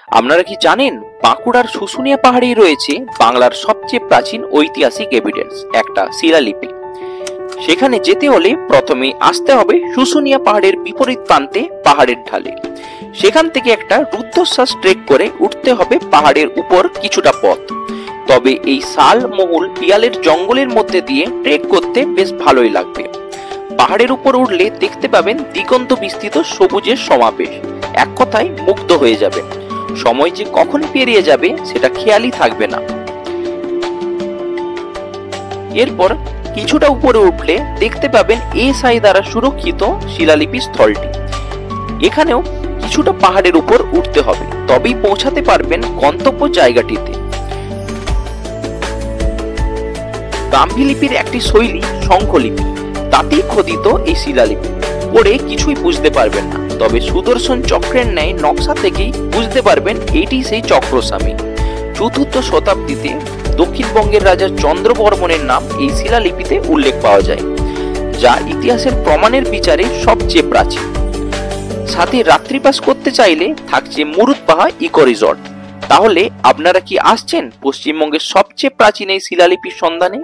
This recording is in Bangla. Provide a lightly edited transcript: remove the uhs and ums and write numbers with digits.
আপনারা কি জানেন বাঁকুড়ার শুশুনিয়া পাহাড়েই রয়েছে বাংলার সবচেয়ে প্রাচীন ঐতিহাসিক এভিডেন্স, একটা শিলালিপি। সেখানে যেতে হলে প্রথমে আসতে হবে শুশুনিয়া পাহাড়ের বিপরীত প্রান্তে পাহাড়ের ঢালে। সেখান থেকে একটা রুদ্ধশ্বাস ট্রেক করে উঠতে হবে পাহাড়ের উপর কিছুটা পথ। তবে এই শাল, মহুল, পিয়ালের জঙ্গলের মধ্যে দিয়ে ট্রেক করতে বেশ ভালোই লাগবে। পাহাড়ের উপর উঠলে দেখতে পাবেন দিগন্ত বিস্তৃত সবুজের সমাবেশ। এক কথায় মুগ্ধ হয়ে যাবে। সময় যে কখন পেরিয়ে যাবে সেটা খেয়ালই থাকবে না। এরপর কিছুটা উপরে উঠলে দেখতে পাবেন এসআই দ্বারা সুরক্ষিত শিলালিপি স্থলটি। এখানেও কিছুটা পাহাড়ের উপর উঠতে হবে, তবেই পৌঁছাতে পারবেন গন্তব্য জায়গাটিতে। ব্রাহ্মী লিপির একটি শৈলী শঙ্খলিপি, তাতেই খোদিত এই শিলালিপি। পড়ে কিছুই বুঝতে পারবেন না, তবে সুদর্শন চক্রের ন্যায় নকশা থেকেই বুঝতে পারবেন এটি সেই চক্রস্বামী। চতুর্থ শতাব্দীতে দক্ষিণবঙ্গের রাজা চন্দ্রবর্মনের নাম এই শিলালিপিতে উল্লেখ পাওয়া যায়, যা ইতিহাসের প্রমাণের বিচারে সবচেয়ে প্রাচীন। সাথে রাত্রিবাস করতে চাইলে থাকছে মুরুদবাহা ইকো রিসর্ট। তাহলে আপনারা কি আসছেন পশ্চিমবঙ্গের সবচেয়ে প্রাচীন এই শিলালিপির সন্ধানে?